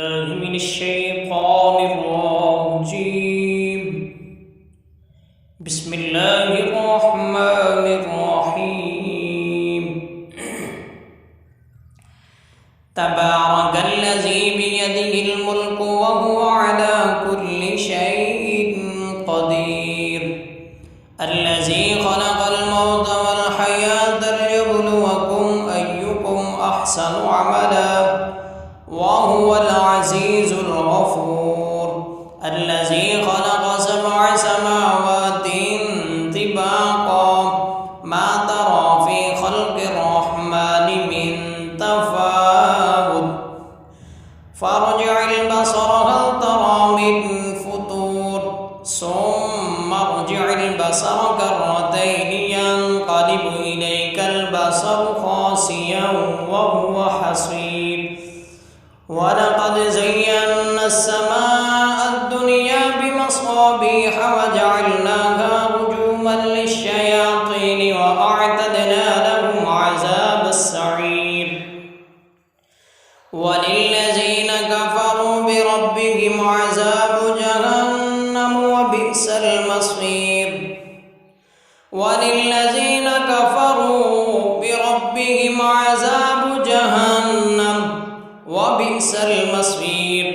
الله من الشيطان الرجيم. بسم الله الرحمن الرحيم. تبارك الذي بيده الملك وهو على كل شيء قدير. الذي خلق الموت والحياة ليبلوكم أيكم أحسن عملا وهو العزيز الغفور. الذي خلق 7 سماوات طباقا ما ترى في خلق الرحمن من تفاوت فارجع البصر هل ترى من فطور ثم ارجع البصر كرتين ينقلب إليك البصر خاسئا وهو حسير. ولقد زينا السماء الدنيا بمصابيح وجعلناها رجوما للشياطين وأعتدنا لهم عذاب السعير. وللذين كفروا بربهم عذاب جهنم وبئس المصير. وللذين كفروا بربهم عذاب جهنم وبئس المصير.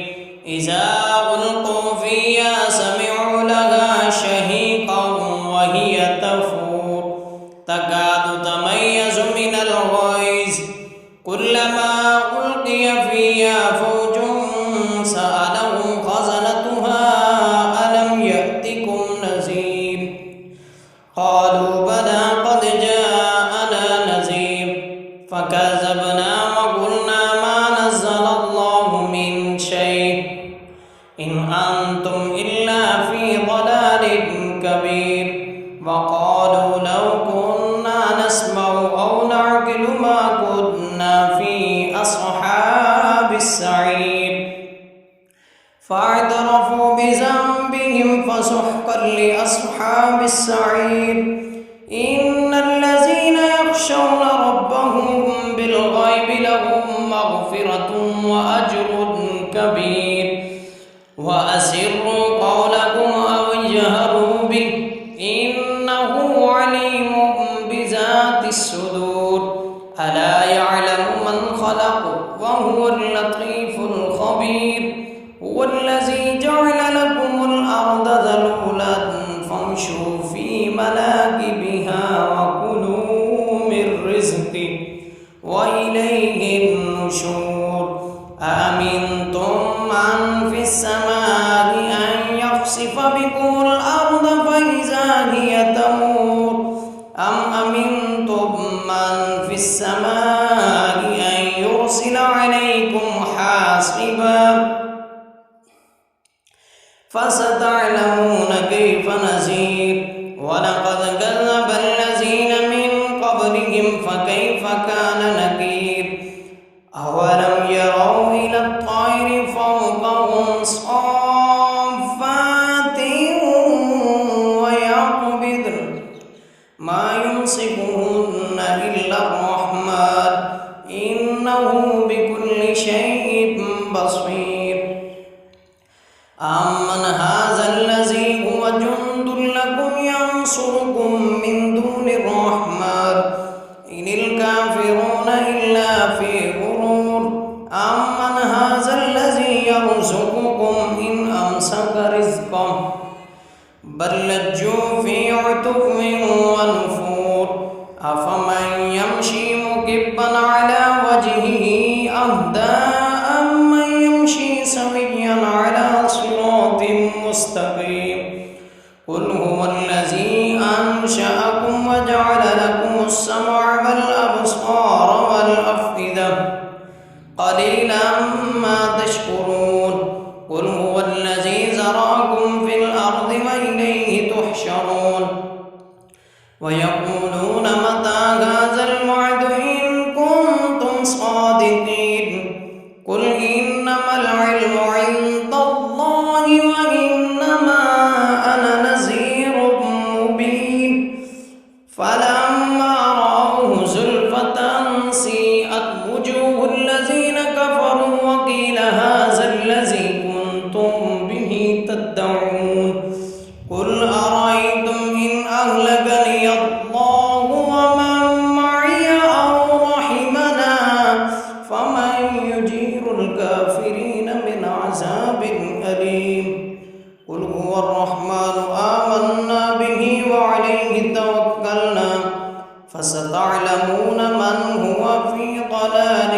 إذا ألقوا فيها سمعوا لها شهيقا وهي تفور تكاد تميز من الغيظ كلما ألقي فيها فوج سألهم خزنتها ألم يأتكم نذير قالوا بلى قد جاءنا نذير فكذبنا وقلنا ما نزل الله من شيء إن أنتم إلا في ضلال كبير. وقالوا لو كنا نسمع أو نعقل ما كنا في أصحاب السعير فاعترفوا بذنبهم فسحقا لأصحاب السعير. إن الذين يخشون ربهم بالغيب لهم مغفرة وأجر كبير. وأسروا قولكم أو اجهروا به إنه عليم بذات الصدور. ألا يعلم من خلق وهو اللطيف الخبير. هو الذي جعل لكم الأرض ذلولا فامشوا في مناكبها وكلوا من رزقه وإليه النشور. أأمنتم من في السماء أن يخسف بكم الأرض فإذا هي تمور أم أمنتم من في السماء أن يرسل عليكم حاصبا فستعلمون كيف نذير. ولقد كذب الذين من قبلهم فكيف كان نكير. أولم يروا إلى الطير فوقهم صافات ويقبضن ما يمسكهن إلا الرحمن إنه بكل شيء بصير. أمن هذا الذي هو جند لكم ينصركم من دون الرحمن إن الكافرون إلا في غرور. أمن هذا الذي يرزقكم إن أمسك رزقه بل لجوا في عتو ونفور. أفمن يمشي مكبا على وجهه أهدى أمن يمشي سويا على صراط مستقيم. قل هو الذي أنشأكم وجعل لكم السمع والأبصار والأفئدة قليلا ما تشكرون. قل هو الذي زرعكم في الأرض وإليه تحشرون. ويقولون متى هذا الوعد إن كنتم صادقين قل إنما العلم عند الله وإنما أنا نذير مبين. فلما رأوه زلفة سيئت وجوه الذين كفروا وقيل هذا أهلكني الله ومن معي أو رحمنا فمن يجير الكافرين من عذاب أليم قل هو الرحمن آمنا به وعليه توكلنا فستعلمون من هو في ضلال